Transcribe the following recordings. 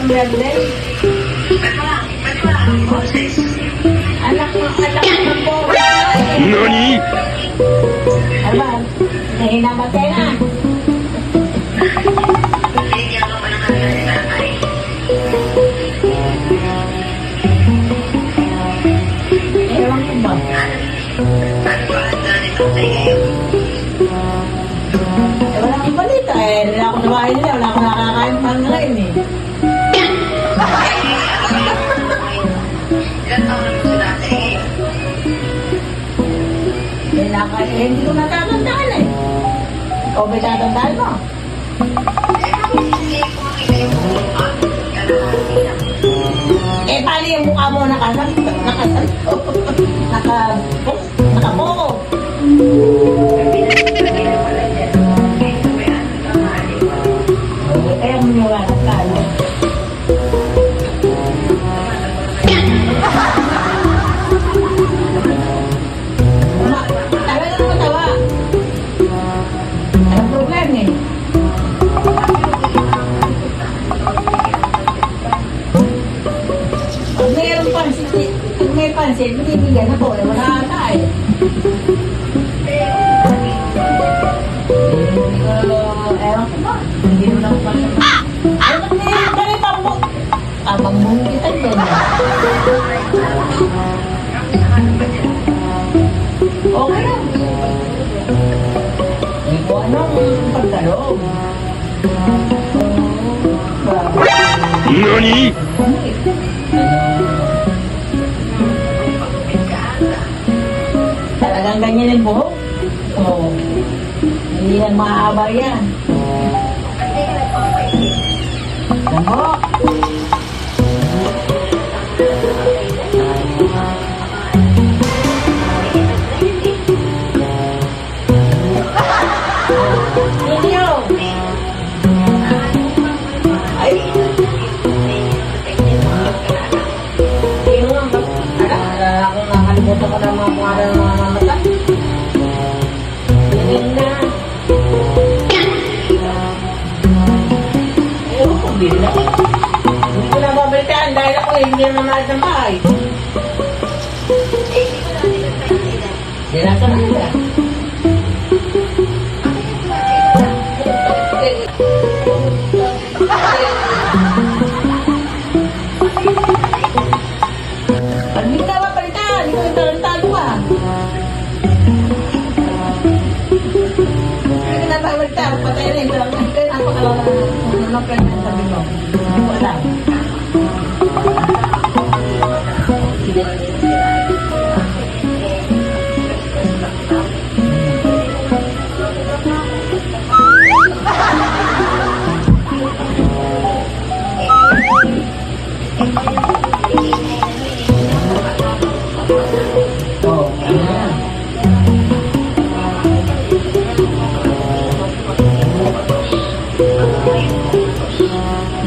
ang birthday. Anak mo po. NANI?! Aba, nahinamatay na. Ewan ko ba? Wala akong balita eh. Wala akong nabahin nila. Wala akong nakakain pa ngayon eh. Hindi ko natatandaan eh. Ikaw ba tatandaan mo? Eh, paano yung mukha mo nakaboko? Kaya mo nyo nga nakalo. Talagang matawa. Anong problema eh? Pag may pansin, binibigyan ako. Wala ata eh. Ewan ko ba? Hindi mo lang pansin. Ay, ba't ngayon ka rin pambong? Pambong kita dyan. Okay lang. Hindi ko anong pagkaloob. NANI?! Talagang ganyan yung buhok? Oo. Hindi yan mahaba yan. Ang buhok. Ninyo! Ay! Kung nakalimutan ko na mga pangalan ng mga mata. Ganyan na. Ewan ko, bila. Hindi ko na babalitaan dahil ako hindi naman mahal ng bahay. Dinasa na nila. Pag hindi ka mapalitan, hindi ko yung talentado ka. Hindi na babalitan, patay na yung talentado. Kaya napakalawa na pregnant sabi mo. Hindi ko alam. Oh, ayan.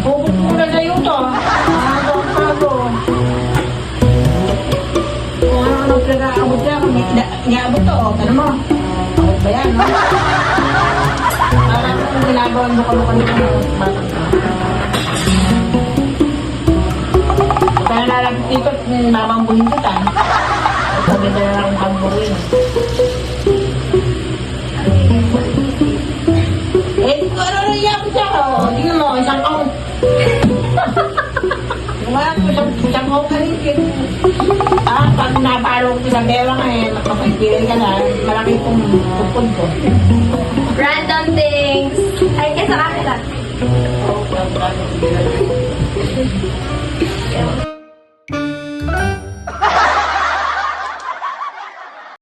Bubuk muna na yun to. Bago. Kung ano pinag-aabot niya, kung niabot to, tanong mo. Abot ba yan, no? Parang kung ginagawa mo kung batang ka. Kaya nalagit dito, mamambuhin kita. Sabi na lang ang pagbuhin. Eh, kung ano na iyakot siya ko, hindi mo, isang kahon. Wala ko, isang kahon ka rin. Pag napalo ko sa bewang eh, makapagpilin ka na, malaki pong tupod ko. Random things. Ay, kaya sa kanila.